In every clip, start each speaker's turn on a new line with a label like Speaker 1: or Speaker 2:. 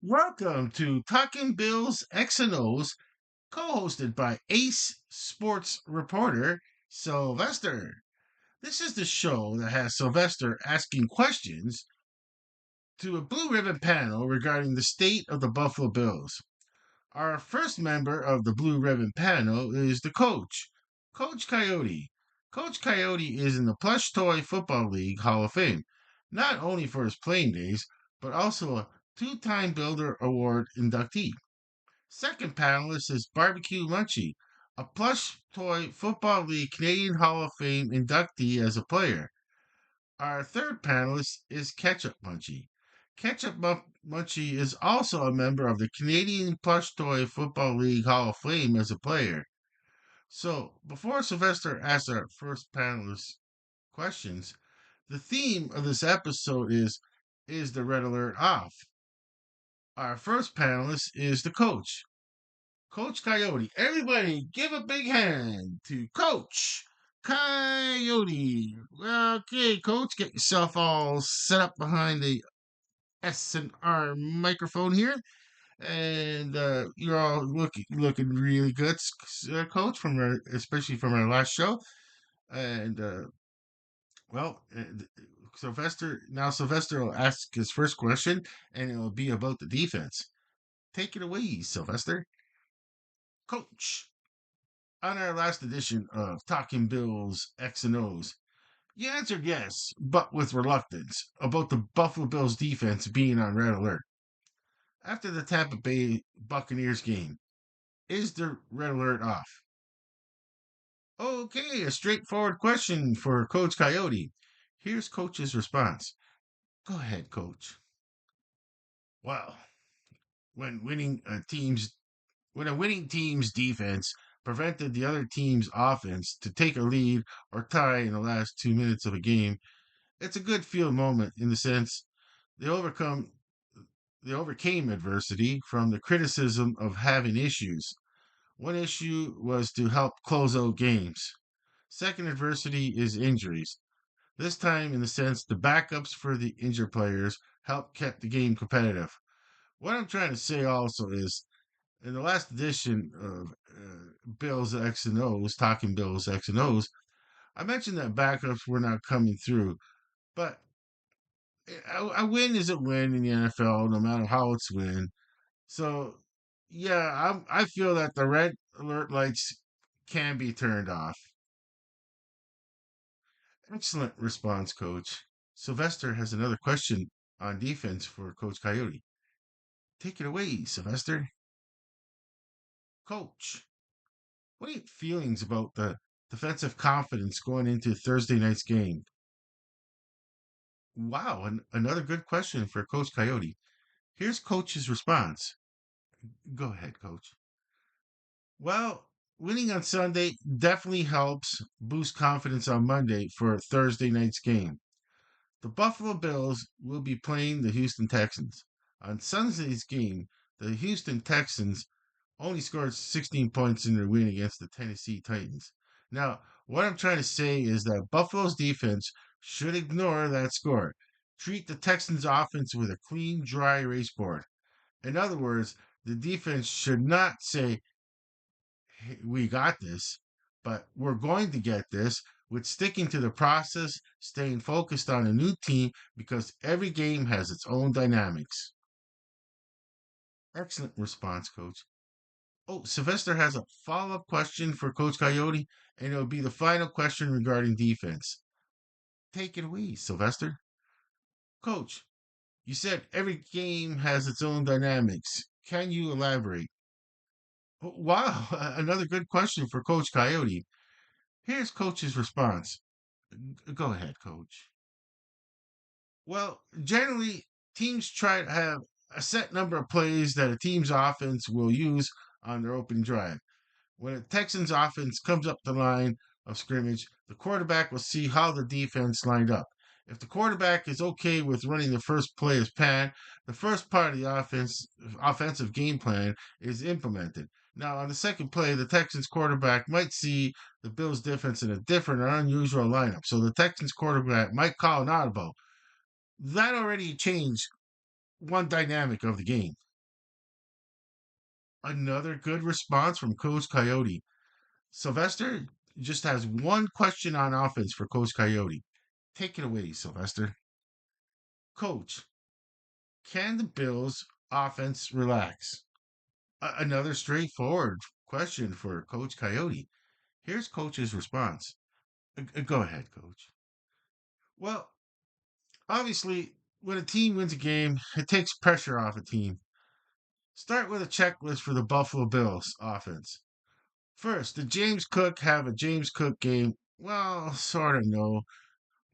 Speaker 1: Welcome to Talking Bills X and O's, co-hosted by Ace Sports reporter Sylvester. This is the show that has Sylvester asking questions to a blue ribbon panel regarding the state of the Buffalo Bills. Our first member of the blue ribbon panel is the coach, Coach Coyote. Coach Coyote is in the Plush Toy Football League Hall of Fame, not only for his playing days, but also a two-time Builder Award inductee. Second panelist is Barbecue Munchie, a Plush Toy Football League Canadian Hall of Fame inductee as a player. Our third panelist is Ketchup Munchie. Munchie is also a member of the Canadian Plush Toy Football League Hall of Fame as a player. So, before Sylvester asks our first panelist questions, the theme of this episode is the red alert off? Our first panelist is the coach, Coach Coyote. Everybody give a big hand to Coach Coyote. Well, okay, Coach, get yourself all set up behind the S&R microphone here. And you're all looking really good, Coach, especially from our last show. And well, Sylvester will ask his first question, and it will be about the defense. Take it away, Sylvester. Coach, on our last edition of Talking Bills X and O's, you answered yes, but with reluctance, about the Buffalo Bills defense being on red alert. After the Tampa Bay Buccaneers game, is the red alert off? Okay, a straightforward question for Coach Coyote. Here's Coach's response. Go ahead, Coach. Well, when winning a team's when a winning team's defense prevented the other team's offense to take a lead or tie in the last 2 minutes of a game, it's a good field moment in the sense they overcome they overcame adversity from the criticism of having issues. One issue was to help close out games. Second adversity is injuries. This time, in the sense, the backups for the injured players helped keep the game competitive. What I'm trying to say also is, in the last edition of Bills X and O's, Talking Bills X and O's, I mentioned that backups were not coming through, but a win is a win in the NFL, no matter how it's win. So, yeah, I feel that the red alert lights can be turned off. Excellent response, Coach. Sylvester has another question on defense for Coach Coyote. Take it away, Sylvester. Coach, what are your feelings about the defensive confidence going into Thursday night's game? Wow, another good question for Coach Coyote. Here's Coach's response. Go ahead, Coach. Well, winning on Sunday definitely helps boost confidence on Monday for Thursday night's game. The Buffalo Bills will be playing the Houston Texans. On Sunday's game, the Houston Texans only scored 16 points in their win against the Tennessee Titans. Now, what I'm trying to say is that Buffalo's defense should ignore that score. Treat the Texans' offense with a clean, dry erase board. In other words, the defense should not say, "Hey, we got this, but we're going to get this," with sticking to the process, staying focused on a new team because every game has its own dynamics. Excellent response, Coach. Oh, Sylvester has a follow up question for Coach Coyote, and it'll be the final question regarding defense. Take it away, Sylvester. Coach, you said every game has its own dynamics. Can you elaborate? Oh, wow, another good question for Coach Coyote. Here's Coach's response. Go ahead, Coach. Well, generally, teams try to have a set number of plays that a team's offense will use on their opening drive. When a Texans offense comes up the line of scrimmage, the quarterback will see how the defense lined up. If the quarterback is okay with running the first play as pan, the first part of the offensive game plan is implemented. Now, on the second play, the Texans quarterback might see the Bills defense in a different or unusual lineup. So the Texans quarterback might call an audible. That already changed one dynamic of the game. Another good response from Coach Coyote. Sylvester just has one question on offense for Coach Coyote. Take it away, Sylvester. Coach, can the Bills offense relax? Another straightforward question for Coach Coyote. Here's Coach's response. Go ahead, Coach. Well, obviously, when a team wins a game, it takes pressure off a team. Start with a checklist for the Buffalo Bills offense. First, did James Cook have a James Cook game? Well, sort of no.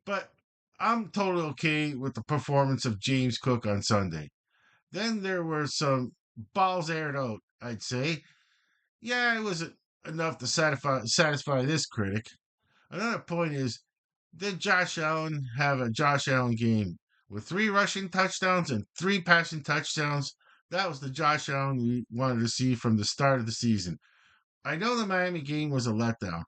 Speaker 1: But I'm totally okay with the performance of James Cook on Sunday. Then there were some balls aired out, I'd say. Yeah, it wasn't enough to satisfy this critic. Another point is, did Josh Allen have a Josh Allen game with three rushing touchdowns and three passing touchdowns? That was the Josh Allen we wanted to see from the start of the season. I know the Miami game was a letdown,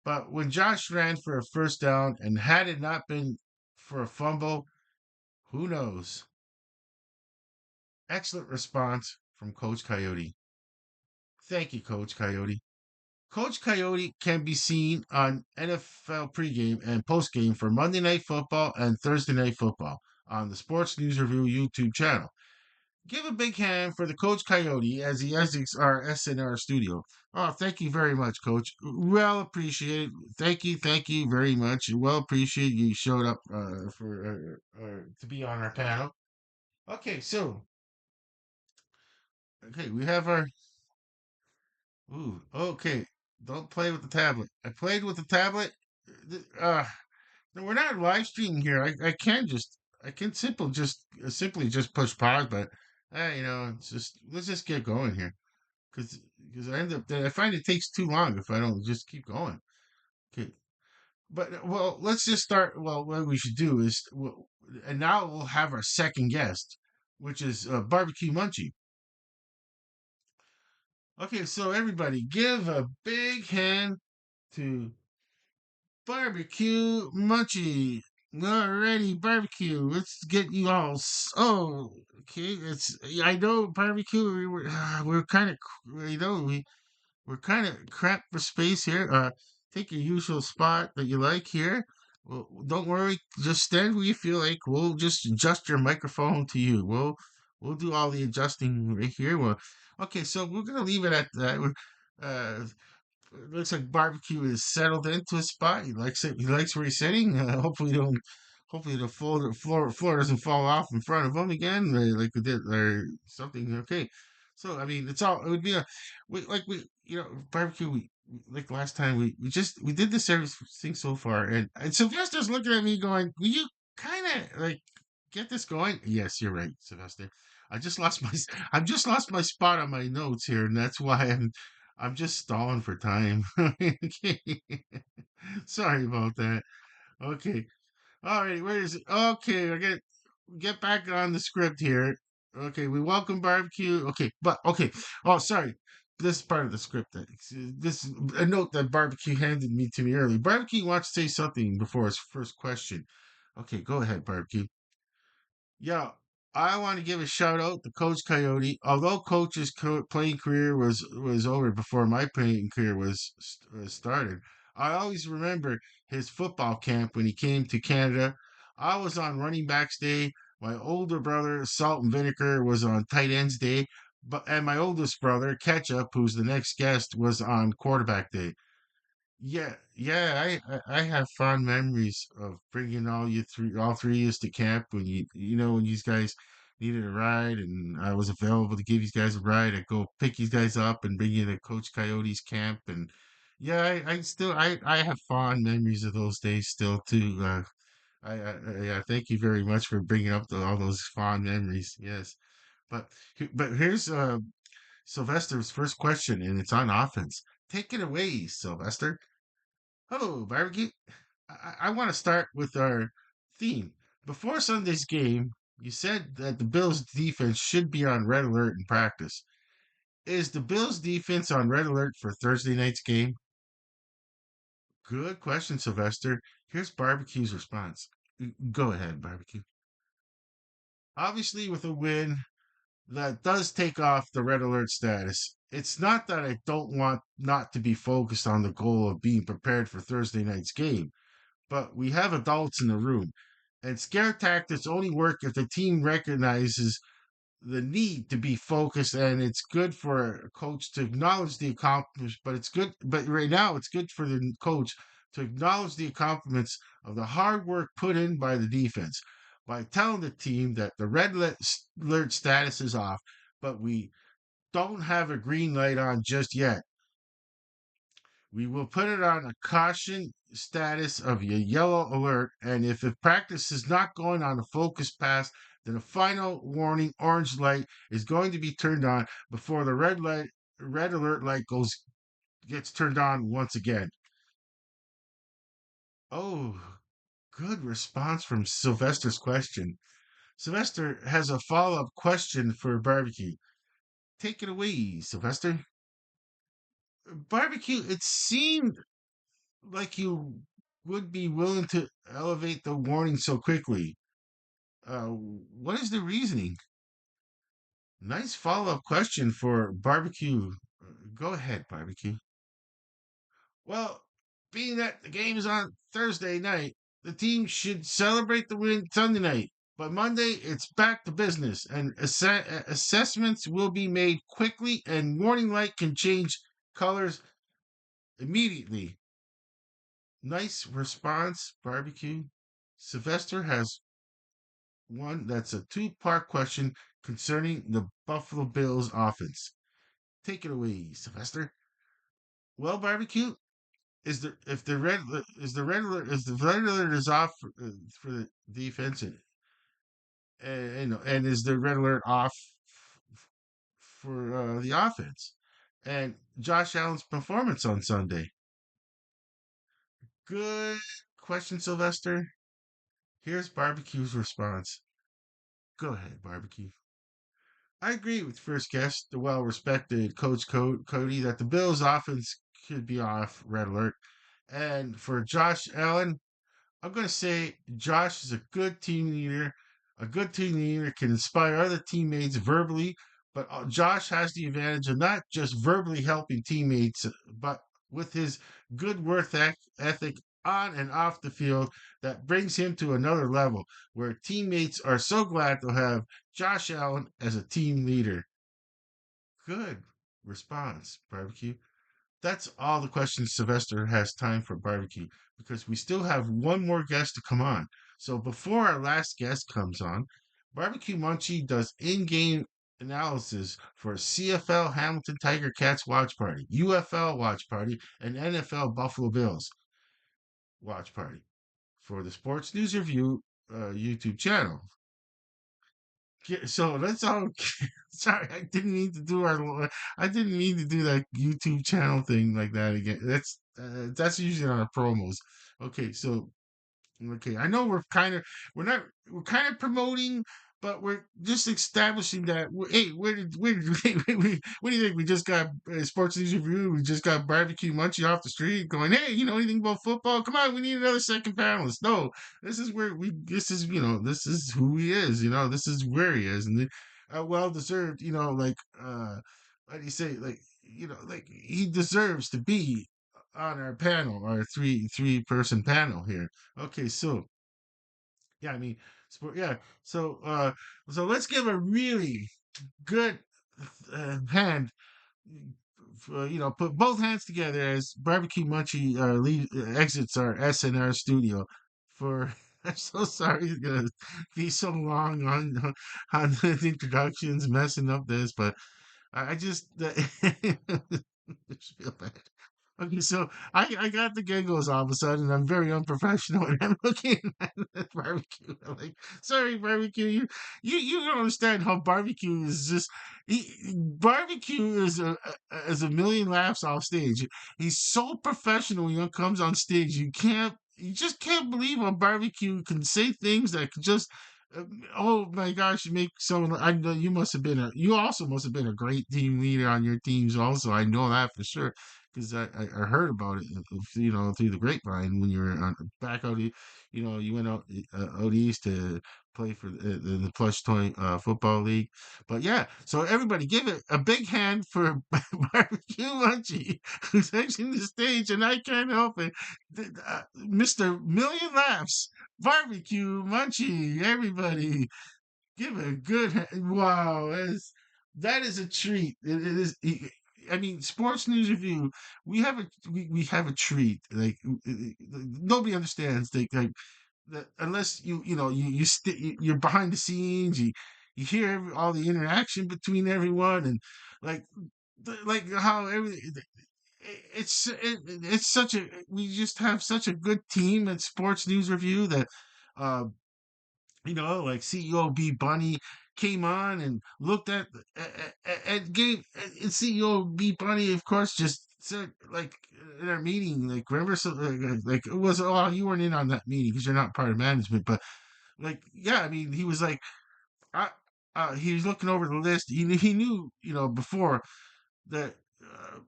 Speaker 1: but when Josh ran for a first down and had it not been for a fumble, who knows? Excellent response from Coach Coyote. Thank you, Coach Coyote. Coach Coyote can be seen on NFL pregame and postgame for Monday Night Football and Thursday Night Football on the Sports News Review YouTube channel. Give a big hand for the Coach Coyote as he exits our SNR studio. Oh, thank you very much, Coach. Well appreciated. Thank you very much. Well appreciated you showed up for to be on our panel. Okay, so we have our. Ooh, okay. Don't play with the tablet. I played with the tablet. No, we're not live streaming here. I can simply just push pause, but it's just let's just get going here because I find it takes too long if I don't just keep going. Okay, but well, let's just start. Well, what we should do is, and now we'll have our second guest, which is Barbecue Munchie. Okay, so everybody, give a big hand to Barbecue Munchie. Alrighty, barbecue. Let's get you all. Oh, okay. I know barbecue. We're kind of we're kind of cramped for space here. Take your usual spot that you like here. Well, don't worry. Just stand where you feel like. We'll just adjust your microphone to you. We'll do all the adjusting right here. Well, okay. So we're gonna leave it at that. It looks like barbecue is settled into a spot. He likes it. He likes where he's sitting. Hopefully the floor doesn't fall off in front of him again, like it did or something. Okay, so I mean, it's all. It would be a barbecue. Like last time we did this everything so far, and Sylvester's looking at me going, "Will you kind of like get this going?" Yes, you're right, Sylvester. I just lost my I've just lost my spot on my notes here, and that's why I'm just stalling for time. Okay. Sorry about that. Okay. All right. Where is it? Okay. I get back on the script here. Okay. We welcome barbecue. Okay. But okay. Oh, sorry. This is part of the script. This a note that barbecue handed me to me early. Barbecue wants to say something before his first question. Okay. Go ahead, barbecue. Yeah, I want to give a shout out to Coach Coyote. Although Coach's playing career was over before my playing career was started, I always remember his football camp when he came to Canada. I was on running backs day. My older brother, Salt and Vinegar, was on tight ends day. And my oldest brother, Ketchup, who's the next guest, was on quarterback day. I have fond memories of bringing all three years to camp when when you guys needed a ride and I was available to give you guys a ride. I'd go pick you guys up and bring you to Coach Coyote's camp, and I have fond memories of those days still too. Yeah, thank you very much for bringing up all those fond memories. Yes, but here's Sylvester's first question, and it's on offense. Take it away, Sylvester. Hello, barbecue. I want to start with our theme. Before Sunday's game, you said that the Bills' defense should be on red alert in practice. Is the Bills' defense on red alert for Thursday night's game? Good question, Sylvester. Here's Barbecue's response. Go ahead, Barbecue. Obviously, with a win, that does take off the red alert status. It's not that I don't want not to be focused on the goal of being prepared for Thursday night's game, but we have adults in the room, and scare tactics only work if the team recognizes the need to be focused, and it's good for a coach to acknowledge the accomplishments, but it's good, but right now it's good for the coach to acknowledge the accomplishments of the hard work put in by the defense by telling the team that the alert status is off, but we don't have a green light on just yet. We will put it on a caution status of a yellow alert, and if the practice is not going on a focus pass, then a final warning orange light is going to be turned on before the red alert light gets turned on once again. Oh, good response from Sylvester's question. Sylvester has a follow-up question for barbecue. Take it away, Sylvester. Barbecue, it seemed like you would be willing to elevate the warning so quickly. What is the reasoning? Nice follow-up question for barbecue. Go ahead, barbecue. Well, being that the game is on Thursday night, the team should celebrate the win Sunday night. But Monday, it's back to business, and assessments will be made quickly, and warning light can change colors immediately. Nice response, barbecue. Sylvester has one that's a two-part question concerning the Buffalo Bills offense. Take it away, Sylvester. Well, barbecue is the if the red is the red alert is the red alert is off for the defense, and is the red alert off for the offense, and Josh Allen's performance on Sunday. Good question, Sylvester. Here's barbecue's response. Go ahead, barbecue. I agree with first guest, the well-respected Coach Cody, that the Bills' offense could be off red alert. And for Josh Allen, I'm going to say Josh is a good team leader. A good team leader can inspire other teammates verbally, but Josh has the advantage of not just verbally helping teammates, but with his good ethic on and off the field that brings him to another level where teammates are so glad to have Josh Allen as a team leader. Good response, barbecue. That's all the questions Sylvester has time for barbecue because we still have one more guest to come on. So before our last guest comes on, Barbecue Munchie does in-game analysis for CFL Hamilton Tiger Cats watch party, UFL watch party, and NFL Buffalo Bills watch party for the Sports News Review YouTube channel. So let's all. Sorry, I didn't mean to do that YouTube channel thing like that again. That's usually on our promos. Okay, so okay, I know we're not we're kind of promoting, but we're just establishing that. Hey, what do you think? We just got Sports News Review. We just got Barbecue Munchie off the street, going, "Hey, you know anything about football? Come on, we need another second panelist." No, this is where we. This is this is who he is. This is where he is, and well deserved. What do you say? Like he deserves to be on our panel, our three person panel here. Okay, so yeah, I mean, yeah. So let's give a really good hand. Put both hands together as Barbecue Munchie exits our SNR studio. For I'm so sorry it's gonna be so long on the introductions, messing up this, but I just just feel bad. Okay, so I got the giggles all of a sudden. I'm very unprofessional, and I'm looking at barbecue. I'm like, sorry, barbecue. You don't understand how barbecue is just. Barbecue is a million laughs off stage. He's so professional when he comes on stage. You just can't believe how barbecue can say things that could just. Oh my gosh, you make someone. I know you also must have been a great team leader on your teams. Also, I know that for sure because I heard about it, through the grapevine when you were on back out, you went out east to play for the plush toy football league. But yeah, so everybody give it a big hand for Barbecue Munchie, who's exiting the stage, and I can't help it. Mr. Million Laughs, Barbecue Munchie, everybody. Give a good wow. That is a treat. It is. I mean, Sports News Review. We have a treat. Like nobody understands. Like that unless you're behind the scenes. You hear all the interaction between everyone and like like how it's such a we just have such a good team at Sports News Review that. Uh, like CEO B Bunny came on and looked at and gave and CEO B Bunny, of course, just said like in our meeting, like remember, so, like it was oh you weren't in on that meeting because you're not part of management, but like yeah, I mean he was like I. He was looking over the list. He knew, before that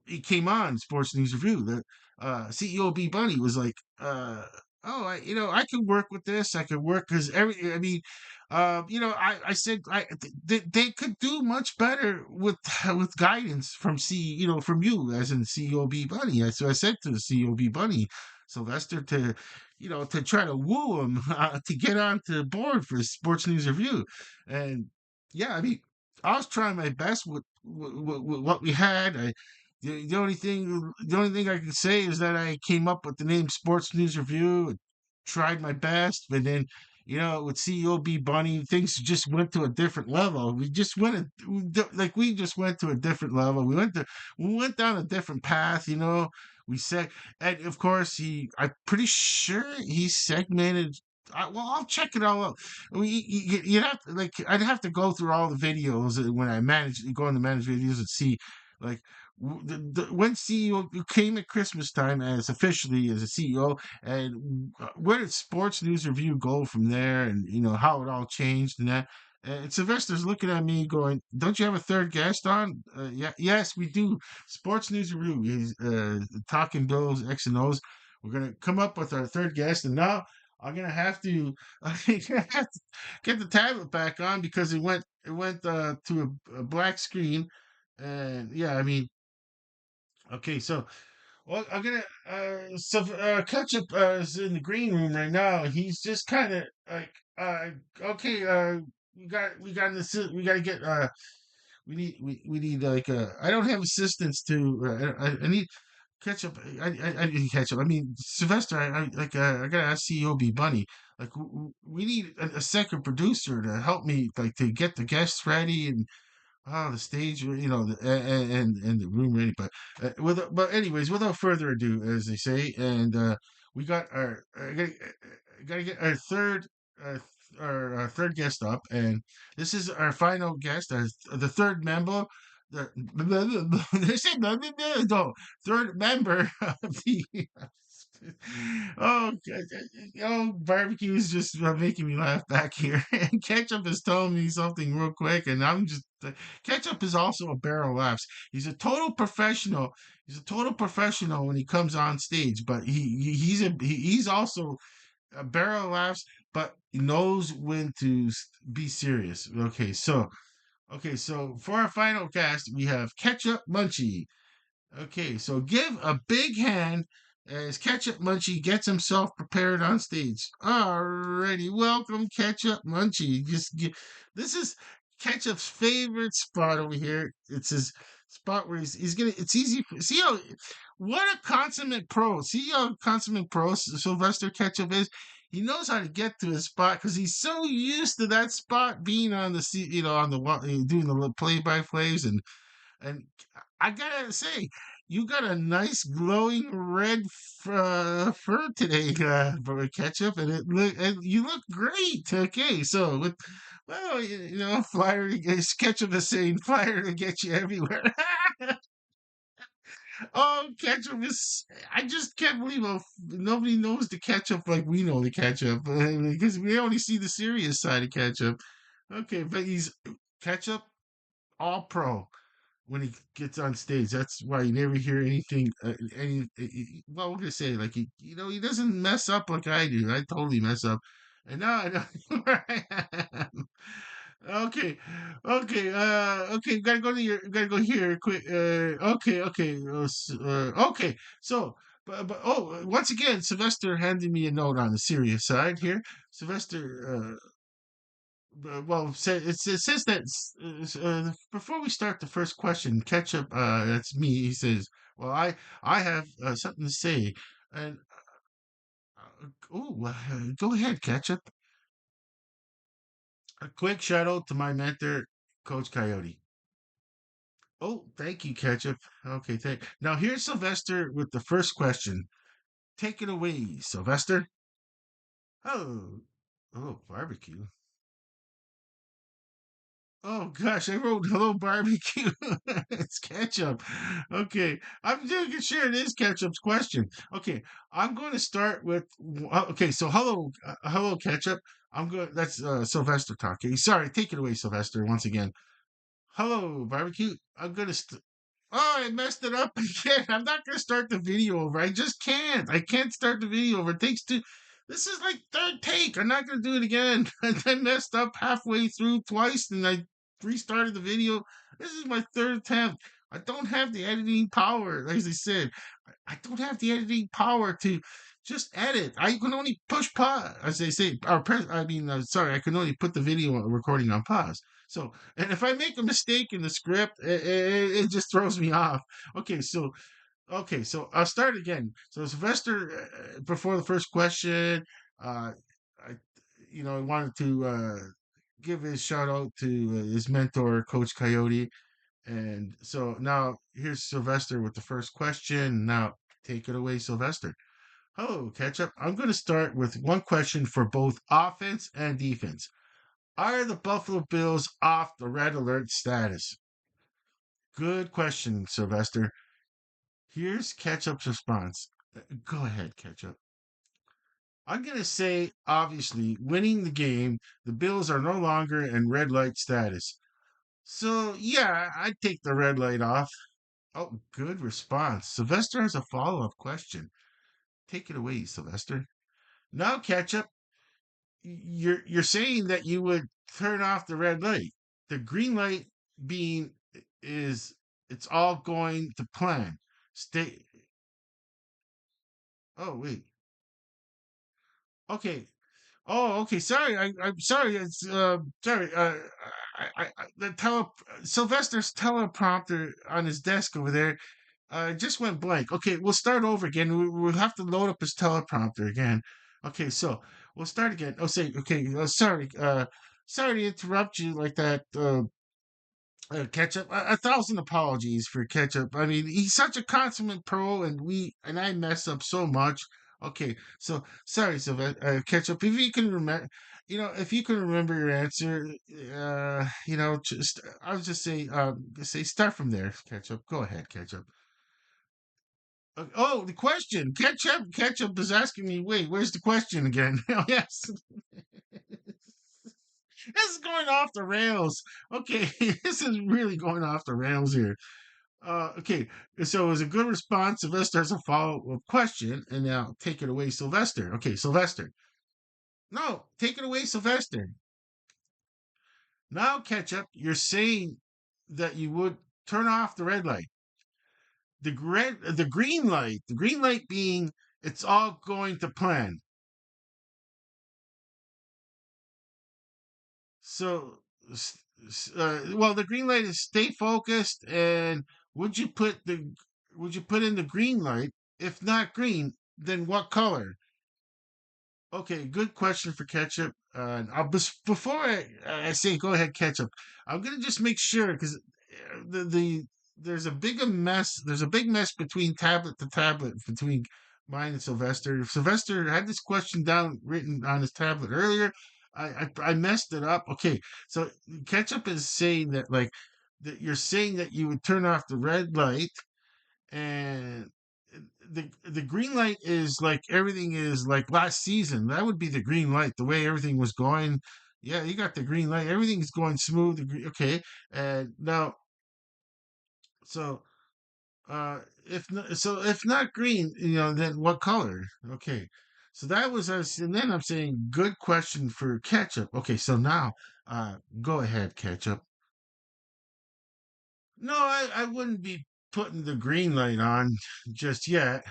Speaker 1: he came on Sports News Review that CEO B Bunny was like, oh, I could work with this. I could work because I mean, I said they could do much better with guidance from from you as in CEO B Bunny. So I said to the CEO B Bunny, Sylvester, to try to woo him to get onto the board for Sports News Review, and yeah, I mean, I was trying my best with what we had. The only thing I can say is that I came up with the name Sports News Review, and tried my best, but then with COB Bunny, things just went to a different level. We just we just went to a different level. We went down a different path. We said, and of course I'm pretty sure he segmented. Well, I'll check it all out. You'd have to I'd have to go through all the videos when I go on the manage videos and see like when CEO came at Christmas time as officially as a CEO, and where did Sports News Review go from there, and how it all changed and that. And Sylvester's looking at me going, "Don't you have a third guest on?" Yeah, yes, we do. Sports News Review is talking Bills X and O's. We're gonna come up with our third guest, and now I'm gonna have to, I'm gonna have to get the tablet back on because it went to a black screen, and yeah, I mean, okay, so well, I'm gonna Ketchup is in the green room right now. He's just kind of like okay, we got this we got to get we need like I don't have assistants to I need Ketchup. I need Ketchup. I mean Sylvester. I gotta ask COB Bunny. Like we need a second producer to help me like to get the guests ready and the stage, and the room ready. But anyways, without further ado, as they say, and we got gotta get our uh, our third guest up, and this is our final guest, the third member. The they say no, third member of the. Oh, barbecue is just making me laugh back here. And Ketchup is telling me something real quick, and I'm just Ketchup is also a barrel of laughs. He's a total professional. He's a total professional when he comes on stage, but he's also a barrel of laughs, but he knows when to be serious. Okay, so for our final cast, we have Ketchup Munchie. Okay, so give a big hand as Ketchup Munchie gets himself prepared on stage. Alrighty, welcome Ketchup Munchie. This is Ketchup's favorite spot over here. It's his spot where he's gonna. It's easy. See how what a consummate pro. See how consummate pro Sylvester Ketchup is. He knows how to get to his spot because he's so used to that spot being on the on the doing the play by plays and I gotta say, you got a nice glowing red fur today, for Ketchup, and you look great. Okay, so well, fire Ketchup is saying fire to get you everywhere. Oh, Ketchup is. I just can't believe how nobody knows the Ketchup like we know the Ketchup because we only see the serious side of Ketchup. Okay, but he's Ketchup all pro. when he gets on stage. That's why you never hear anything. Well, we're gonna say like he doesn't mess up like I do. I totally mess up, and now I know where I am. Okay, okay. Gotta go to gotta go here quick. Okay. Okay. So, once again, Sylvester handed me a note on the serious side here. Sylvester, well, it says that before we start the first question, Ketchup, that's me. He says, "Well, I have something to say," and go ahead, Ketchup. A quick shout out to my mentor, Coach Coyote. Oh, thank you, Ketchup. Okay, thank. Now here's Sylvester with the first question. Take it away, Sylvester. Oh, oh, barbecue. Oh gosh, I wrote hello barbecue. It's ketchup. Okay, I'm doing sure it is ketchup's question. Okay, I'm going to start with okay. So hello ketchup. I'm going. That's Sylvester talking. Sorry, take it away, Sylvester. Once again, hello barbecue. I'm gonna. Oh, I messed it up again. I'm not gonna start the video over. I just can't. I can't start the video over. It takes two. This is like third take. I'm not gonna do it again. I messed up halfway through twice, and I restarted the video. This is my third attempt. I don't have the editing power, as I said. I don't have the editing power to just edit. I can only push pause, as they say, or press. I mean, sorry, I can only put the video recording on pause. So, and if I make a mistake in the script, it just throws me off. Okay, so I'll start again. So Sylvester, before the first question, uh, I, I wanted to give his shout out to his mentor, Coach Coyote, and so now here's Sylvester with the first question. Now take it away, Sylvester. Hello, Ketchup. I'm going to start with one question for both offense and defense. Are the Buffalo Bills off the red alert status? Good question, Sylvester. Here's Ketchup's response. Go ahead, Ketchup. I'm going to say, obviously, winning the game, the Bills are no longer in red light status. So, yeah, I'd take the red light off. Oh, good response. Sylvester has a follow up question. Take it away, Sylvester. Now, Ketchup, you're saying that you would turn off the red light. The green light being is it's all going to plan. Stay. Oh wait. Okay. Oh, okay. Sorry. I'm sorry. It's sorry. The Sylvester's teleprompter on his desk over there just went blank. Okay, we'll start over again. We'll have to load up his teleprompter again. Okay, so we'll start again. Oh, say okay. Sorry. Sorry to interrupt you like that. Ketchup. A thousand apologies for Ketchup. I mean, he's such a consummate pro, and I mess up so much. Okay, so sorry, Ketchup. If you can remember, if you can remember your answer, just I'll just say start from there, Ketchup. Go ahead, Ketchup. Oh, the question. Ketchup is asking me. Wait, where's the question again? Oh, yes. This is going off the rails. Okay, this is really going off the rails here. Okay, so it was a good response. Sylvester has a follow-up question, and now take it away, Sylvester. Okay, Sylvester. No, take it away, Sylvester. Now, Ketchup, you're saying that you would turn off the red light. The green light being it's all going to plan. So, well, the green light is stay focused. And would you put the would you put in the green light? If not green, then what color? Okay, good question for ketchup. Before I say go ahead ketchup, I'm gonna just make sure because there's a big mess between tablet to tablet between mine and Sylvester. Sylvester had this question down written on his tablet earlier. I messed it up. Okay, so ketchup is saying that like that you're saying that you would turn off the red light and the green light is like everything is like last season. That would be the green light. The way everything was going, yeah, you got the green light. Everything's going smooth. Okay, and now So, if not green, then what color? Okay. So that was us, and then I'm saying good question for ketchup. Okay, so now, go ahead, ketchup. No, I wouldn't be putting the green light on just yet.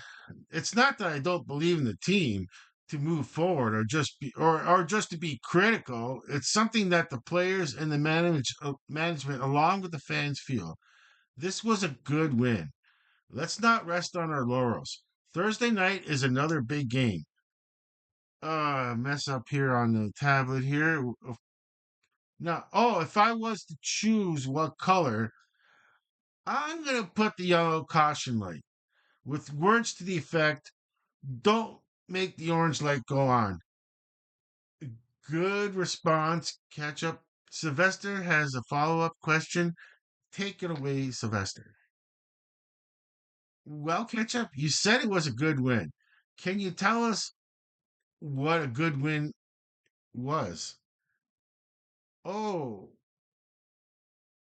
Speaker 1: It's not that I don't believe in the team to move forward or just to be critical. It's something that the players and the management along with the fans feel. This was a good win. Let's not rest on our laurels. Thursday night is another big game. Mess up here on the tablet here. Now, if I was to choose what color, I'm going to put the yellow caution light with words to the effect, don't make the orange light go on. Good response, Ketchup. Sylvester has a follow up question. Take it away, Sylvester. Well, Ketchup, you said it was a good win. Can you tell us what a good win was? Oh,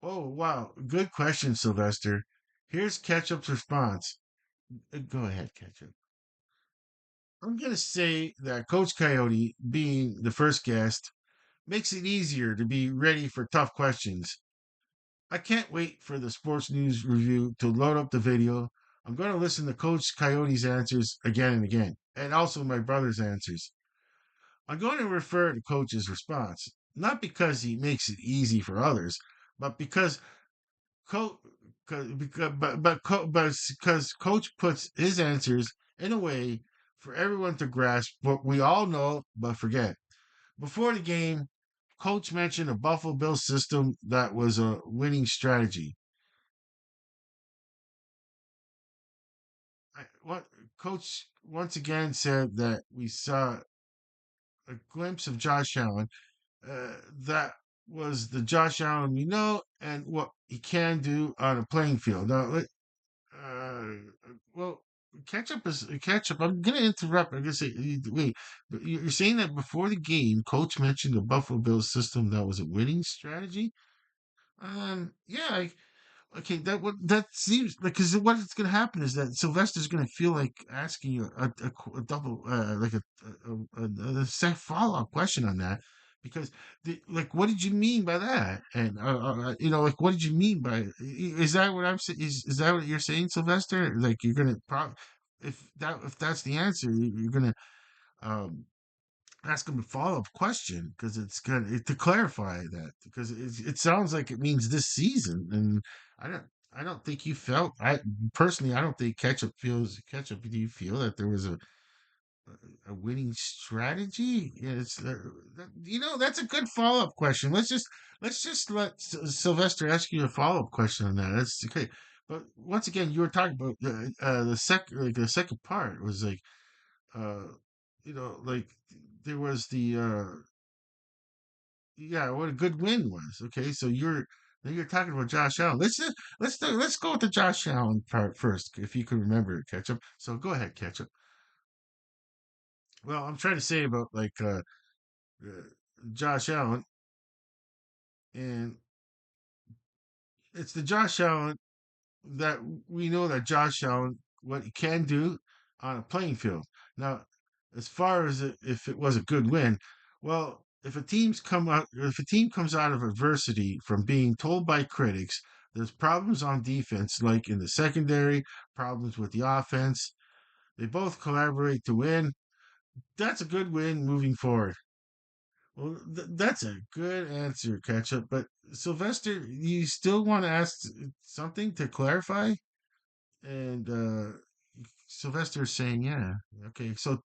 Speaker 1: wow. Good question, Sylvester. Here's Ketchup's response. Go ahead, Ketchup. I'm going to say that Coach Coyote, being the first guest, makes it easier to be ready for tough questions. I can't wait for the sports news review to load up the video. I'm going to listen to Coach Coyote's answers again and again, and also my brother's answers. I'm going to refer to Coach's response, not because he makes it easy for others, but because Coach, because Coach puts his answers in a way for everyone to grasp what we all know but forget. Before the game, Coach mentioned a Buffalo Bills system that was a winning strategy. What Coach once again said that we saw a glimpse of Josh Allen. That was the Josh Allen we know and what he can do on a playing field. Now, uh, well, catch up. I'm gonna interrupt. I'm gonna say, wait, but you're saying that before the game, Coach mentioned the Buffalo Bills system that was a winning strategy. Yeah, okay, that seems like because what's going to happen is that Sylvester's going to feel like asking you a double like a set follow up question on that because like what did you mean by that and like what did you mean by is that what I'm saying is that what you're saying, Sylvester? Like you're going to if that's the answer you're going to um ask him a follow-up question because it's good to clarify that because it sounds like it means this season and I don't I don't think you felt I personally I don't think ketchup do you feel that there was a winning strategy? Yeah, that's a good follow-up question. Let's just let Sylvester ask you a follow-up question on that. That's okay. But once again, you were talking about the second part was like uh like there was yeah, what a good win was. Okay, so you're talking about Josh Allen. Let's go with the Josh Allen part first, if you can remember it, Ketchup. So go ahead, Ketchup. Well, I'm trying to say about like uh Josh Allen, and it's the Josh Allen that we know that Josh Allen what he can do on a playing field. Now, as far as if it was a good win, well, if a team comes out of adversity from being told by critics there's problems on defense, like in the secondary, problems with the offense, they both collaborate to win. That's a good win moving forward. Well, that's a good answer, Ketchup. But Sylvester, you still want to ask something to clarify? And Sylvester is saying, yeah. Okay, so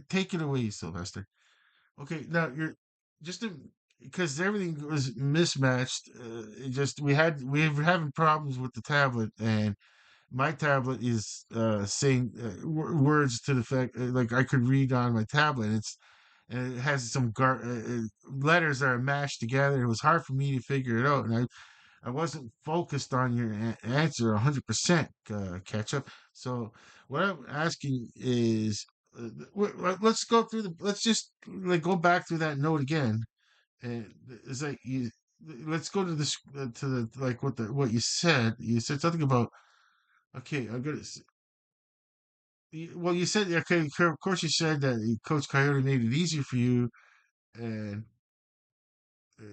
Speaker 1: take it away, Sylvester. Okay, now you're just because everything was mismatched. It just we're having problems with the tablet, and my tablet is saying words to the fact like I could read on my tablet. And it has some letters that are mashed together. It was hard for me to figure it out, and I wasn't focused on your answer 100%, Ketchup. So what I'm asking is, let's go through let's just like go back through that note again. And it's like let's go to this to the like what you said. You said something about okay. I'm gonna. Well, you said okay. Of course, you said that Coach Coyote made it easier for you, and uh,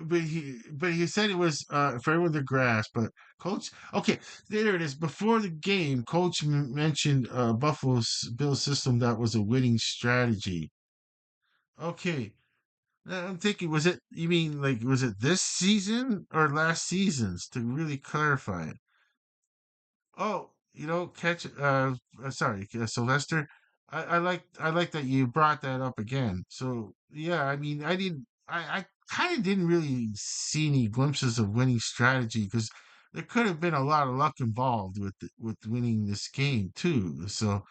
Speaker 1: but he said it was for everyone to grasp. But Coach, okay, there it is. Before the game, Coach mentioned Buffalo's Bill's system that was a winning strategy. Okay, now I'm thinking, was it? You mean like was it this season or last season's? To really clarify it. Oh, catch. Sorry, Sylvester. I like that you brought that up again. So yeah, I mean, I didn't. I kind of didn't really see any glimpses of winning strategy because there could have been a lot of luck involved with winning this game too. So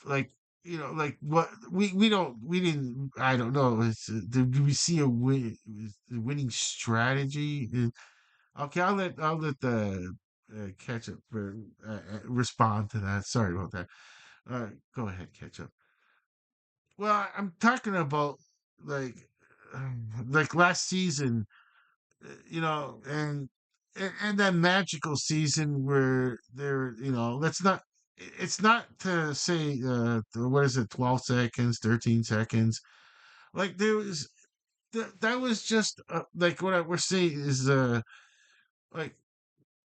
Speaker 1: like like what we didn't. I don't know. Do we see a winning strategy? Okay, I'll let the ketchup respond to that. Sorry about that. Go ahead, ketchup. Well, I'm talking about like like last season, and that magical season where there, let's not. It's not to say what is it, 12 seconds, 13 seconds. Like there was that was just like we're saying is like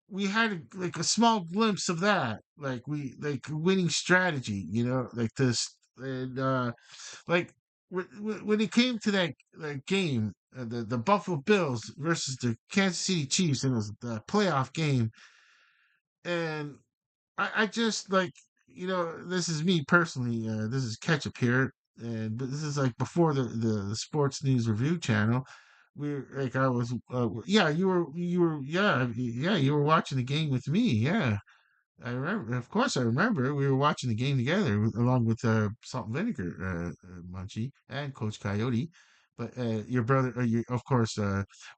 Speaker 1: we had like a small glimpse of that like winning strategy, like this. And like when it came to that game, the Buffalo Bills versus the Kansas City Chiefs, and it was the playoff game. And I just like, this is me personally, this is ketchup here, and but this is like before the sports news review channel. We're like I was yeah, you were yeah, you were watching the game with me. Yeah, I remember. Of course, I remember. We were watching the game together along with Salt and Vinegar Munchie and Coach Coyote. But your brother, of course,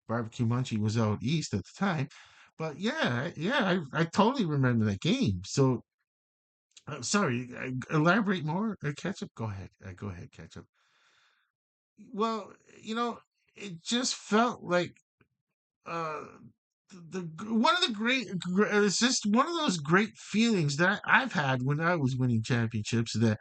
Speaker 1: Barbecue Munchie was out east at the time. But yeah, yeah, I totally remember that game. So sorry, elaborate more. Ketchup, go ahead. Go ahead, Ketchup. Well, you know, it just felt like uh one of the it's just one of those great feelings that I've had when I was winning championships. That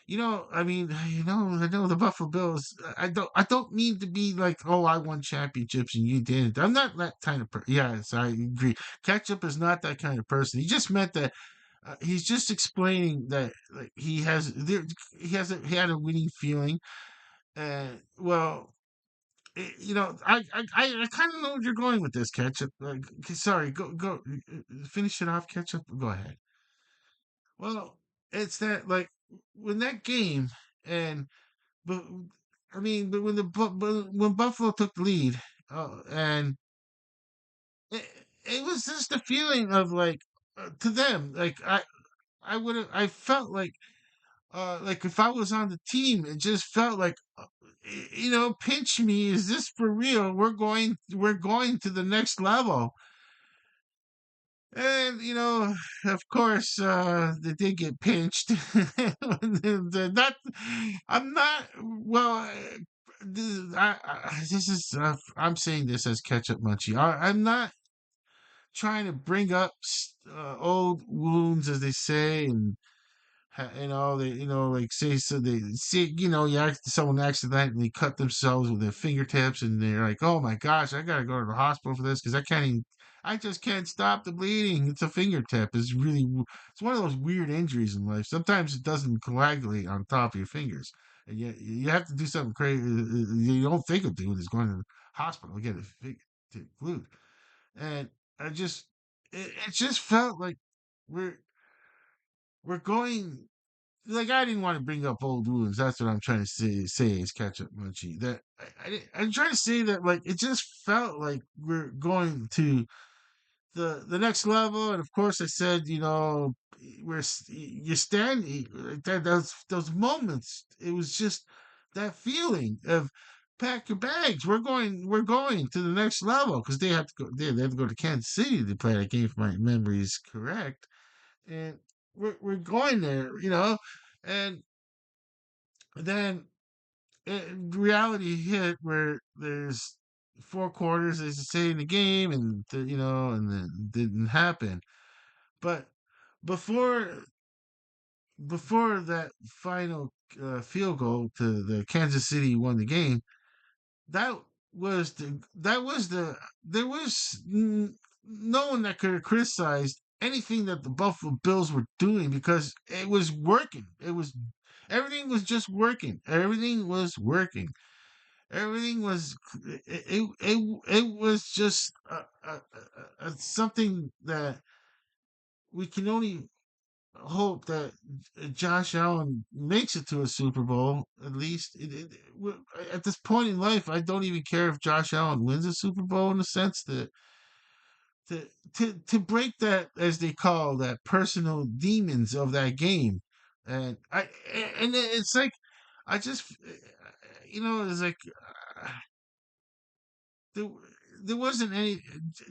Speaker 1: I mean, I know the Buffalo Bills. I don't mean to be like, oh, I won championships and you didn't. I'm not that kind of person. Yes, I agree. Ketchup is not that kind of person. He just meant that he's just explaining that like he had a winning feeling. Well, I kind of know where you're going with this, ketchup. Sorry, go finish it off, ketchup. Go ahead. Well, it's that like when that game and but I mean, but but when Buffalo took the lead, and it, it was just a feeling of like to them, like I felt like if I was on the team, it just felt like, pinch me. Is this for real? We're going to the next level. And of course, they did get pinched. Not, I'm not. Well, this is. I'm saying this as ketchup munchie. I'm not trying to bring up old wounds, as they say, and they like say so they see someone accidentally cut themselves with their fingertips and they're like, oh my gosh, I gotta go to the hospital for this because I just can't stop the bleeding. It's a fingertip. It's one of those weird injuries in life. Sometimes it doesn't coagulate on top of your fingers, and you have to do something crazy you don't think of doing is going to the hospital to get a fingertip glued. And I just it just felt like we're we're going like I didn't want to bring up old wounds. That's what I'm trying to say is catch up munchie. That I'm trying to say that like it just felt like we're going to the next level. And of course, I said you're standing like that. Those moments. It was just that feeling of pack your bags. We're going to the next level because they have to go. They have to go to Kansas City to play that game. If my memory is correct, and we're going there. And then reality hit where there's four quarters, as you say, in the game, and and then it didn't happen. But before before that final field goal to the Kansas City won the game, that that was the there was no one that could have criticized anything that the Buffalo Bills were doing because it was working. It was everything was just working. Everything was working. Everything was it was just something that we can only hope that Josh Allen makes it to a Super Bowl at least. At this point in life, I don't even care if Josh Allen wins a Super Bowl in the sense that to break that, as they call that, personal demons of that game. And it's like I just it's like uh, there there wasn't any.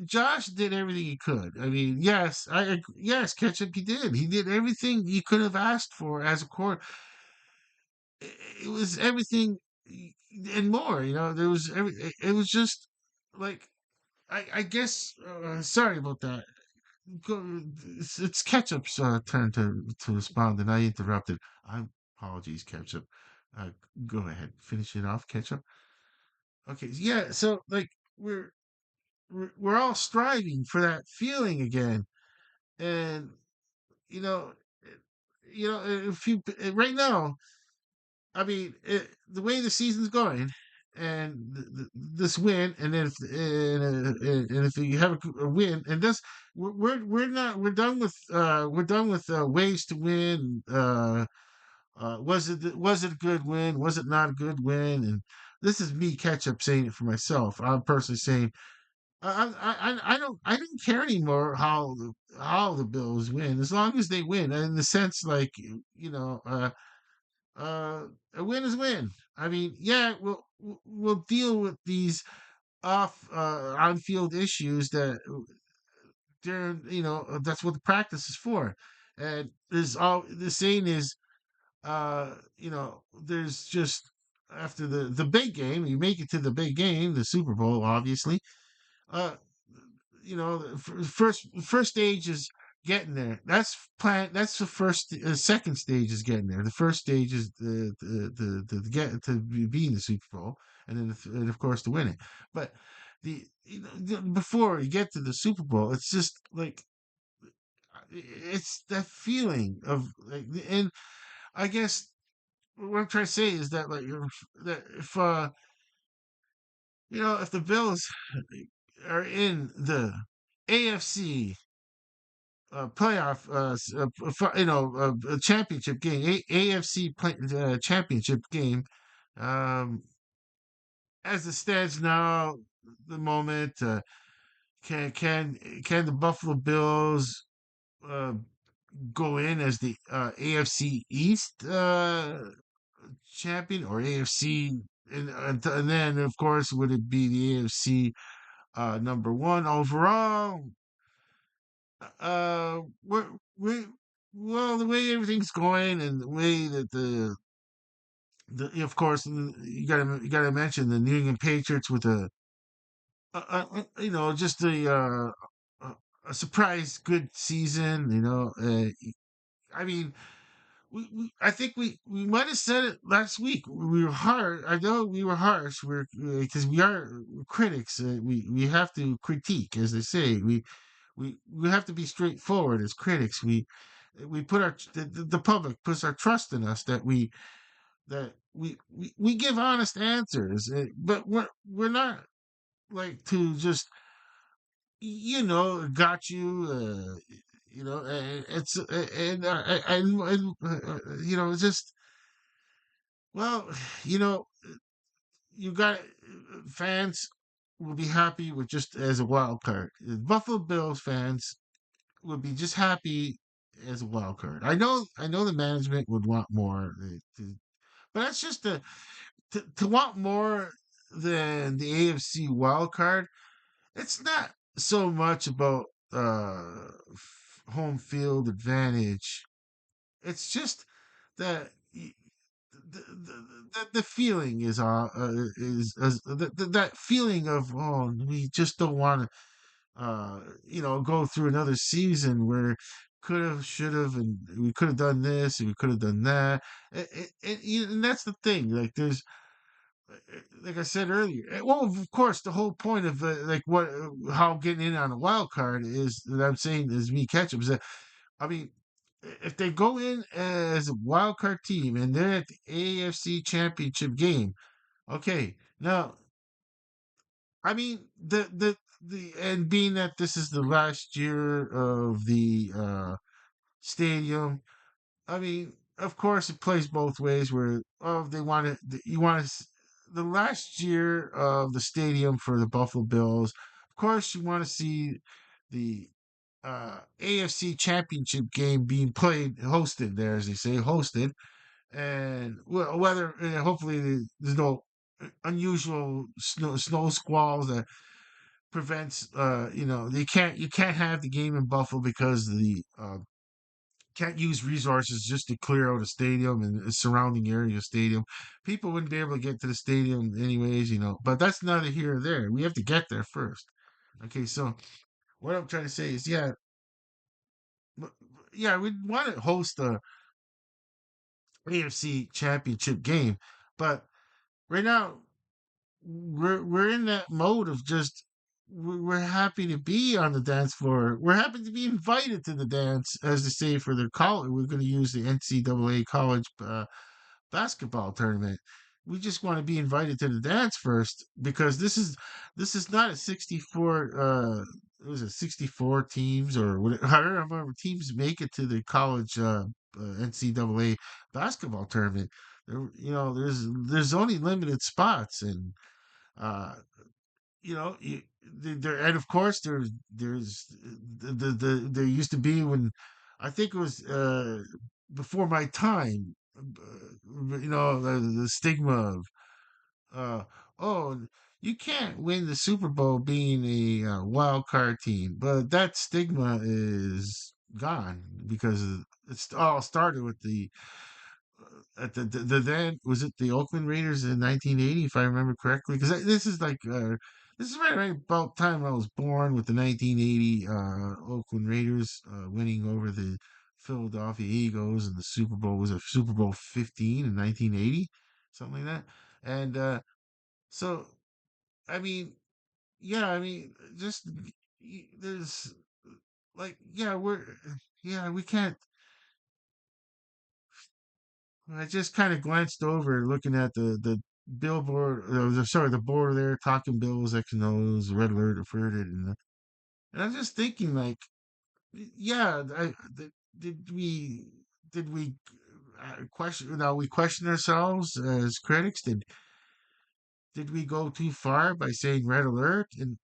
Speaker 1: Josh did everything he could. I mean, yes, yes, Ketchup, he did. He did everything you could have asked for as a court. It was everything and more. There was it was just like I guess. Sorry about that. It's Ketchup's turn to respond, and I interrupted. I apologies, Ketchup. Uh, Go ahead, finish it off, Ketchup. Okay, yeah. So like we're we're all striving for that feeling again, and you know, eh, if you right now, I mean, the way the season's going, and this win, and then and if you have a win, and this, we're not we're done with ways to win. Was it a good win? Was it not a good win? And this is me Ketchup saying it for myself. I'm personally saying I don't care anymore how the Bills win as long as they win. In the sense, like a win is a win. I mean, yeah, we'll deal with these off on field issues that they're that's what the practice is for. And there's all the saying is there's just after the big game, you make it to the big game, the Super Bowl, obviously. Uh, the first stage is getting there. That's the first. Second stage is getting there. The first stage is the get to be in the Super Bowl, and then and of course to win it. But before you get to the Super Bowl, it's just like it's that feeling of like, and I guess what I'm trying to say is that that if the Bills are in the AFC playoff, a championship game, championship game. Um, as it stands now, the moment, can the Buffalo Bills uh, go in as the AFC East champion or AFC, and then of course would it be the AFC number one overall? We're we well, the way everything's going and the way that of course you gotta mention the New England Patriots with just a surprise good season. I mean, I think we might have said it last week. We were hard. I know we were harsh. We're because we are critics. We have to critique, as they say. We have to be straightforward as critics. We put the public puts our trust in us that we give honest answers, but we're not like to just got you it's it's just well you know you got fans will be happy with just as a wild card. Buffalo Bills fans would be just happy as a wild card. I know the management would want more, but that's just to want more than the AFC wild card. It's not so much about home field advantage. It's just that the feeling is that feeling of, oh, we just don't want to go through another season where could have, should have, and we could have done this and we could have done that. And that's the thing. Like there's, like I said earlier, well, of course, the whole point of like what how getting in on a wild card is that I'm saying is me catch 'em is that I mean, if they go in as a wild card team and they're at the AFC Championship game, okay. Now, I mean, the and being that this is the last year of the stadium, I mean, of course, it plays both ways. Where they want to, you want to, the last year of the stadium for the Buffalo Bills. Of course, you want to see the AFC Championship game being played, hosted there, as they say, hosted, and whether hopefully there's no unusual snow squalls that prevents you can't have the game in Buffalo because the can't use resources just to clear out a stadium and a surrounding area stadium. People wouldn't be able to get to the stadium anyways, but that's neither here or there. We have to get there first. Okay, so what I'm trying to say is, w- yeah, we want to host the AFC Championship game, but right now we're in that mode of just we're happy to be on the dance floor. We're happy to be invited to the dance, as they say for their college. We're going to use the NCAA college basketball tournament. We just want to be invited to the dance first because this is not a 64 it was a 64 teams or whatever, I don't remember teams make it to the college NCAA basketball tournament. There's only limited spots and uh there, and of course there's there used to be when I think it was before my time, the stigma of uh oh, you can't win the Super Bowl being a wild card team, but that stigma is gone because it's all started with the at the then was it the Oakland Raiders in 1980, if I remember correctly? Because this is like this is right about time I was born with the 1980 Oakland Raiders winning over the Philadelphia Eagles, and the Super Bowl was a Super Bowl 15 in 1980, something like that. And so I mean, yeah, I mean, just there's like we can't. I just kind of glanced over looking at the billboard, sorry, the board there, talking bills, X and O's, red alert, averted, and I'm just thinking, like, yeah, did we question? Now we question ourselves as critics. Did we go too far by saying red alert? And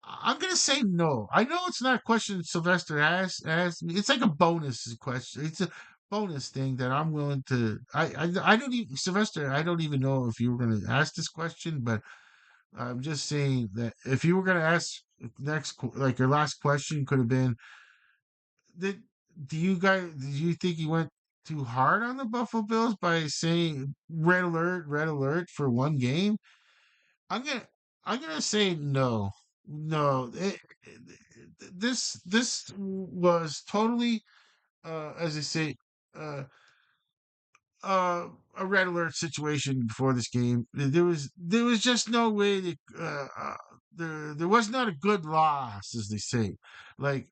Speaker 1: I'm gonna say no. I know it's not a question Sylvester asked me. It's like a bonus question. It's a bonus thing that I'm willing to. I don't even Sylvester. I don't even know if you were gonna ask this question, but I'm just saying that if you were gonna ask like your last question could have been, did do you think you went too hard on the Buffalo Bills by saying red alert for one game? I'm gonna I'm gonna say no. No, this was totally as I say uh uh a red alert situation before this game. There was just no way that there was not a good loss, as they say. Like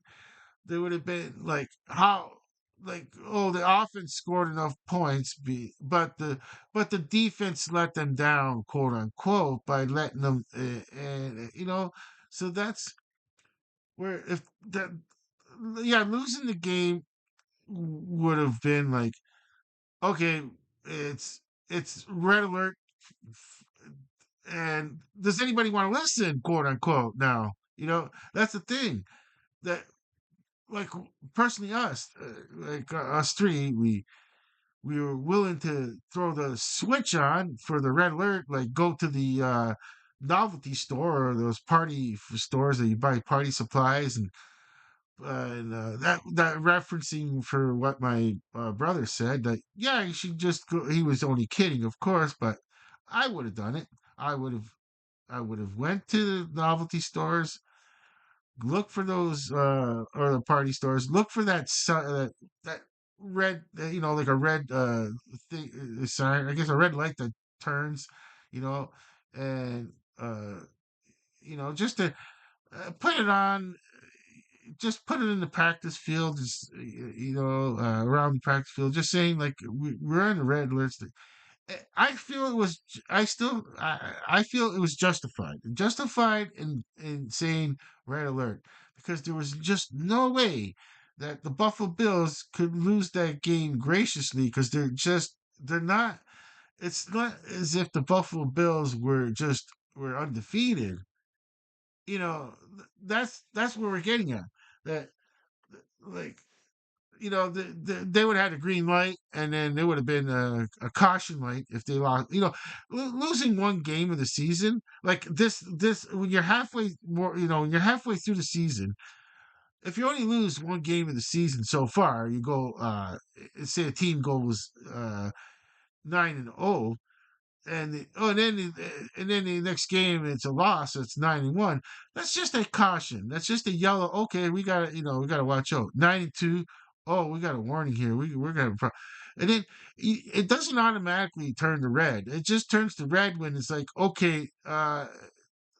Speaker 1: there would have been like how like, oh, the offense scored enough points but the defense let them down, quote unquote, by letting them and so that's where if that yeah, losing the game would have been like, okay, it's it's red alert, and does anybody want to listen, quote unquote? Now that's the thing that, like, personally us, us three, we were willing to throw the switch on for the red alert, like go to the novelty store or those party stores that you buy party supplies and and that referencing for what my brother said, that yeah, he should just go. He was only kidding, of course, but I would have done it. I would have I would have went to the novelty stores, look for those or the party stores, look for that red, like a red thing, sign, I guess a red light that turns, you know, and just to put it on, just put it in the practice field, just around the practice field, just saying like we're on the red list. I feel it was. I feel it was justified in saying red alert, because there was just no way that the Buffalo Bills could lose that game graciously, because they're not. It's not as if the Buffalo Bills were undefeated. That's where we're getting at. That, like, they would have had a green light, and then there would have been a caution light if they lost. Losing one game of the season like this when you're halfway more, when you're halfway through the season. If you only lose one game of the season so far, you go, say a team goes 9-0, and then the next game it's a loss. It's 9-1. That's just a caution. That's just a yellow. Okay, we gotta watch out. 9-2. Oh, we got a warning here. We're gonna, and then it doesn't automatically turn to red. It just turns to red when it's like, okay,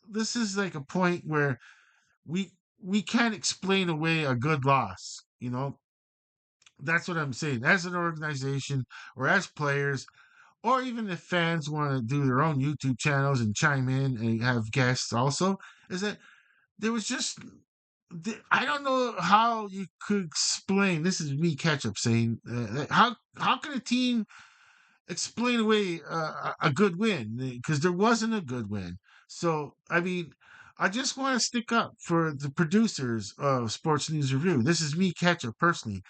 Speaker 1: this is like a point where we we can't explain away a good loss. That's what I'm saying. As an organization, or as players, or even if fans want to do their own YouTube channels and chime in and have guests also, is that there was just, I don't know how you could explain. This is me ketchup saying, how can a team explain away a good win, because there wasn't a good win. So I mean, I just want to stick up for the producers of Sports News Review. This is me ketchup personally,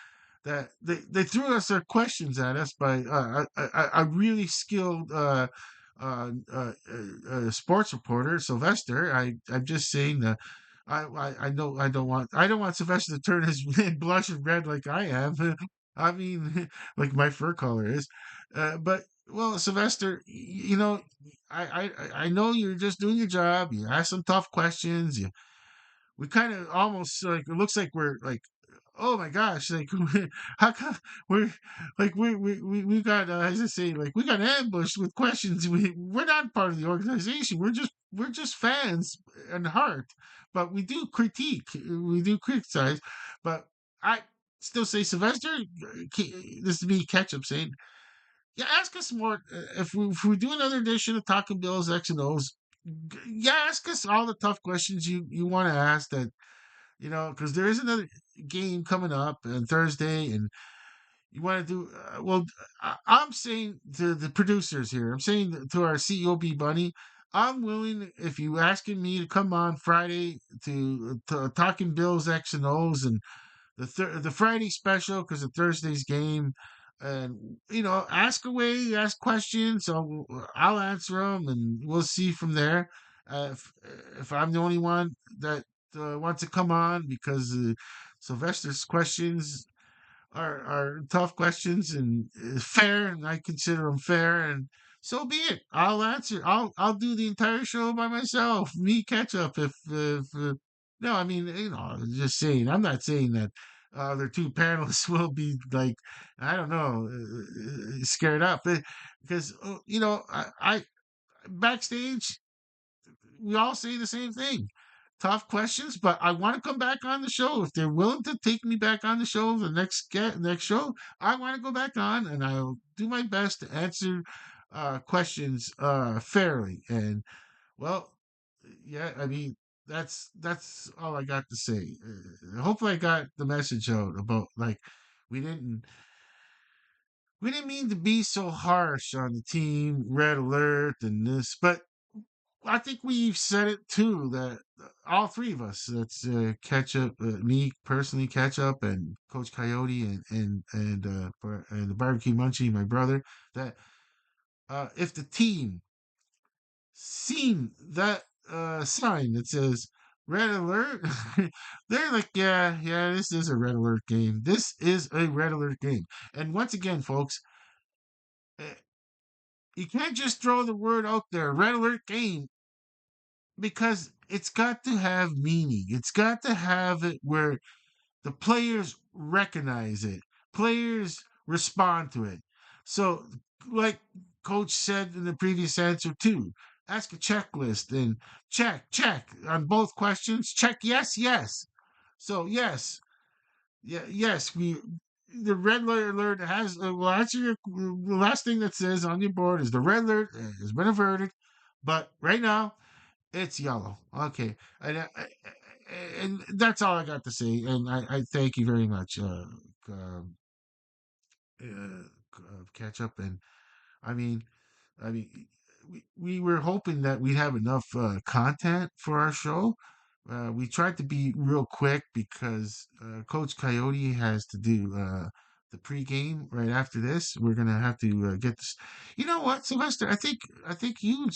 Speaker 1: that they threw us their questions at us by a really skilled sports reporter, Sylvester. I'm just saying that I know I don't want Sylvester to turn his blush and red like I am. I mean, like my fur color is. But well, Sylvester, I know you're just doing your job. You ask some tough questions. We kind of almost, like, it looks like we're like, oh my gosh, like, how come we're like we got, as I say, like, we got ambushed with questions. We're not part of the organization. We're just fans and heart, but we do criticize. But I still say, Sylvester, this is me ketchup saying, yeah, ask us more. If we do another edition of Talking Bills X and O's, yeah, ask us all the tough questions you want to ask, that, because there is another game coming up on Thursday, and you want to do, well. I'm saying to the producers here, I'm saying to our COB Bunny, I'm willing, if you asking me to come on Friday to Talking Bills X and O's, and the Friday special, because of Thursday's game, and ask away, ask questions. So I'll answer them, and we'll see from there. If I'm the only one that wants to come on, because Sylvester's questions are tough questions, and fair, and I consider them fair, and so be it. I'll answer. I'll do the entire show by myself. Me ketchup. If no, I mean, just saying. I'm not saying that other two panelists will be like, I don't know, scared up, because I backstage we all say the same thing. Tough questions, but I want to come back on the show. If they're willing to take me back on the show, the next show, I want to go back on, and I'll do my best to answer questions fairly. And well, yeah, I mean, that's all I got to say. Hopefully, I got the message out about, like, we didn't we didn't mean to be so harsh on the team, red alert, and this, but I think we've said it too, that all three of us, that's Ketchup, me personally, Ketchup, and Coach Coyote, and the Barbecue Munchie, my brother, that if the team seen that sign that says Red alert. They're like, yeah, yeah, this is a red alert game. This is a red alert game. And once again, folks, eh, you can't just throw the word out there, red alert game, because it's got to have meaning. It's got to have it where the players recognize it, players respond to it. So, like Coach said in the previous answer, too, ask a checklist and check on both questions. Check yes, yes. So, yes, yeah, yes, the red alert has will answer your the last thing that says on your board is the red alert has been averted, but right now it's yellow. Okay, and that's all I got to say. And I thank you very much, um, Ketchup. And I mean, I mean, we were hoping that we'd have enough content for our show. We tried to be real quick because Coach Coyote has to do the pregame right after this. We're gonna have to get this. You know what, Sylvester? I think you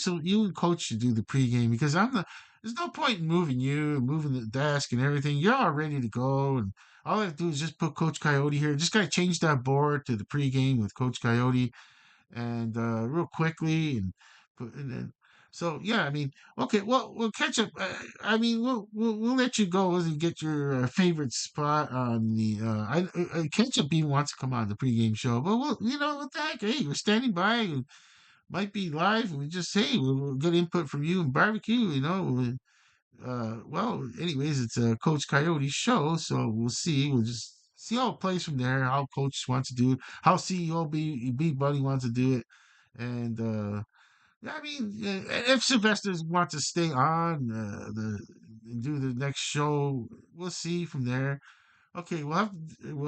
Speaker 1: and Coach should do the pregame because I'm the. There's no point in moving you, and moving the desk and everything. You're all ready to go, and all I have to do is just put Coach Coyote here. Just gotta change that board to the pregame with Coach Coyote and real quickly and then so yeah, I mean, okay, well we'll catch up. I mean, we'll let you go and get your favorite spot on the Ketchup even wants to come on the pregame show, but we'll, what the heck, hey, we're standing by and might be live and we just say we'll get input from you and barbecue, well, anyways, it's a Coach Coyote show, so we'll see. We'll just see how it plays from there. How Coach wants to do it. How CEO B Buddy wants to do it, and yeah, I mean, if Sylvester wants to stay on the and do the next show, we'll see from there. Okay, we'll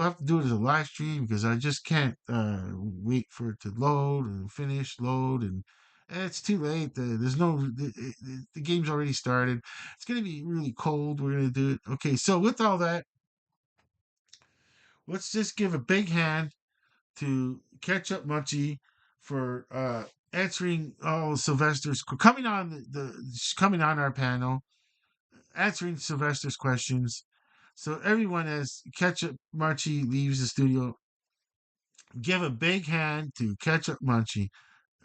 Speaker 1: have to do it as a live stream because I just can't wait for it to load and finish load and it's too late. There's no the game's already started. It's gonna be really cold. We're gonna do it. Okay, so with all that, let's just give a big hand to Ketchup Munchie for answering all Sylvester's coming on coming on our panel, answering Sylvester's questions. So everyone, as Ketchup Munchie leaves the studio, give a big hand to Ketchup Munchie.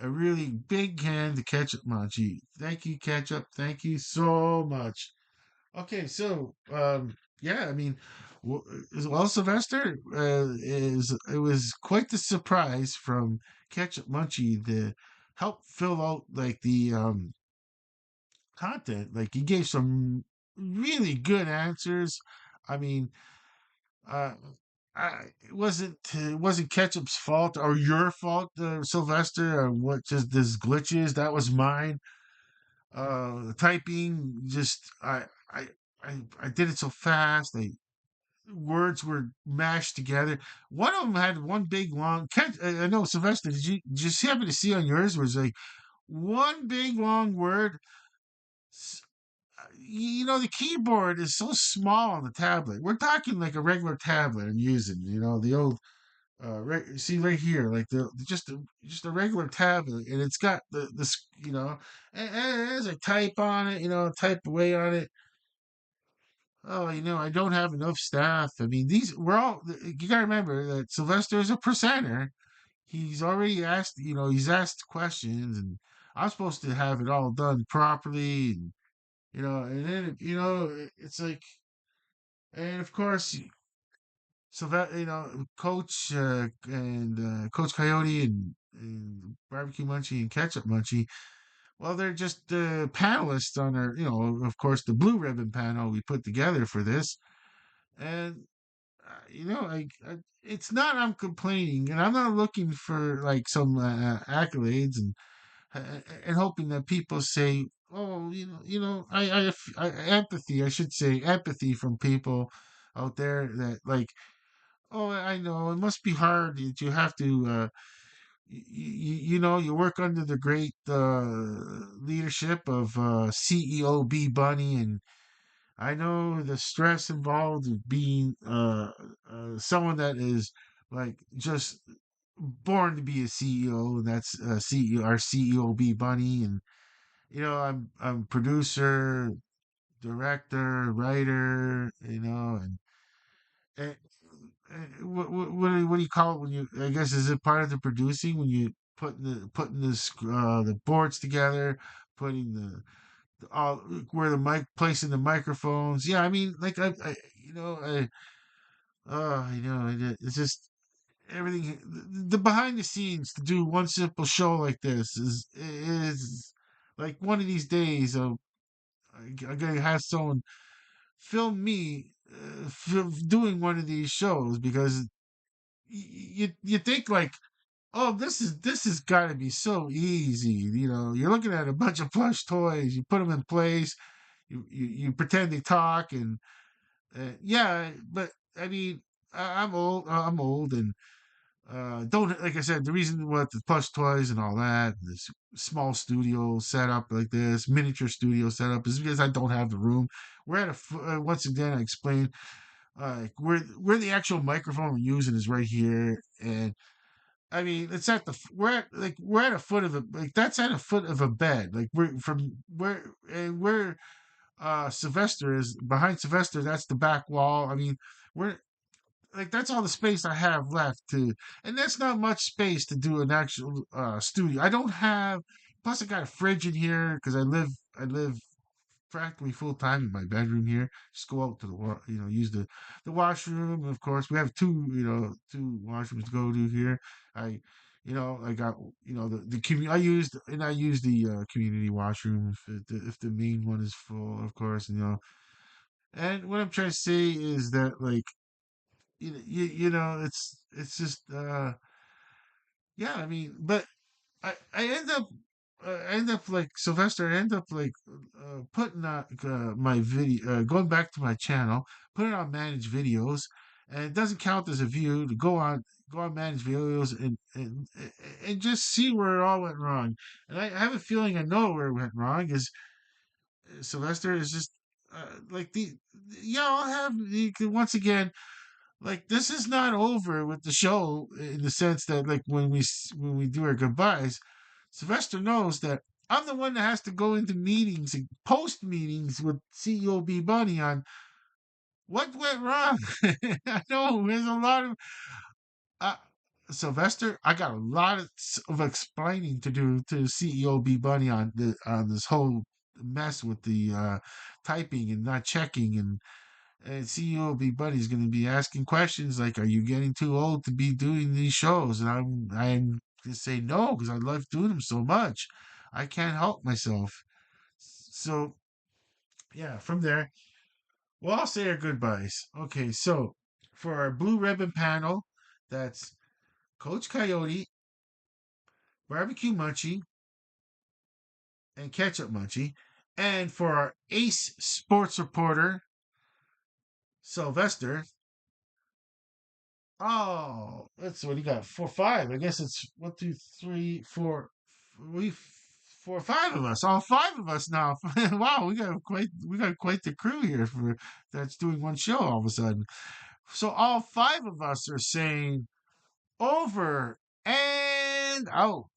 Speaker 1: A really big hand to Ketchup Munchie. Thank you, Ketchup. Thank you so much. Okay, so yeah, I mean, well, Sylvester is it was quite the surprise from Ketchup Munchie to help fill out like the content. Like he gave some really good answers. I mean, uh, it wasn't Ketchup's fault or your fault, Sylvester, or what just this glitches. That was mine. Typing just I did it so fast. Words were mashed together. One of them had one big long. I know, Sylvester. Did you happen to see on yours was like one big long word? The keyboard is so small on the tablet. We're talking like a regular tablet I'm using. The old. See right here, like just a regular tablet, and it's got and as I type on it, type away on it. Oh, I don't have enough staff. I mean, we're all. You gotta remember that Sylvester is a presenter. He's already asked. He's asked questions, and I'm supposed to have it all done properly. And then it's like, and of course, Sylvester, Coach and Coach Coyote and Barbecue Munchie and Ketchup Munchie. Well, they're just panelists on our, of course, the blue ribbon panel we put together for this. And it's not I'm complaining, and I'm not looking for like some accolades and hoping that people say, oh, empathy. I should say empathy from people out there that like, oh, I know it must be hard that you have to. You work under the great leadership of CEO B Bunny, and I know the stress involved of being someone that is like just born to be a CEO, and that's CEO, our CEO B Bunny, and I'm producer, director, writer, and what do you call it when you? I guess is it part of the producing when you putting the boards together, putting the all where the mic placing the microphones. Yeah, I mean, like I it's just everything. The behind the scenes to do one simple show like this is like one of these days. I'm gonna have someone film me doing one of these shows because you think like, oh, this has got to be so easy. You're looking at a bunch of plush toys, you put them in place, you pretend they talk, and yeah, but I mean, I'm old, and don't like I said, the reason what the plush toys and all that, this small studio setup like this, miniature studio setup, is because I don't have the room. We're at once again, I explained where the actual microphone we're using is right here, and I mean it's at we're at a foot of a like that's at a foot of a bed. Like we're from where Sylvester is behind Sylvester. That's the back wall. I mean we're like that's all the space I have left to, and that's not much space to do an actual studio. I don't have. Plus, I got a fridge in here because I live practically full time in my bedroom here. Just go out to use the washroom. Of course, we have two washrooms to go to here. I, I got I use the community washroom if the main one is full, of course. And what I'm trying to say is that like it's just yeah. I mean, but I end up like Sylvester. I end up like putting my video, going back to my channel, put it on managed videos, and it doesn't count as a view to go on managed videos and just see where it all went wrong. And I have a feeling I know where it went wrong is Sylvester is just like yeah. I'll have once again like this is not over with the show in the sense that like when we do our goodbyes, Sylvester knows that I'm the one that has to go into meetings and post meetings with CEO B Bunny on what went wrong. I know there's a lot of uh, Sylvester. I got a lot of explaining to do to CEO B Bunny on this whole mess with the typing and not checking and CEO B Buddy's going to be asking questions like, "Are you getting too old to be doing these shows?" And I'm going to say no because I love doing them so much. I can't help myself. So yeah, from there, well, I'll say our goodbyes. Okay, so for our blue ribbon panel, that's Coach Coyote, Barbecue Munchie, and Ketchup Munchie, and for our ace sports reporter, Sylvester. Oh, that's what you got. 4, 5. I guess it's 1, 2, 3, 4. We 4, 5 of us. All 5 of us now. Wow, we got quite the crew here for that's doing one show all of a sudden. So all 5 of us are saying over and out.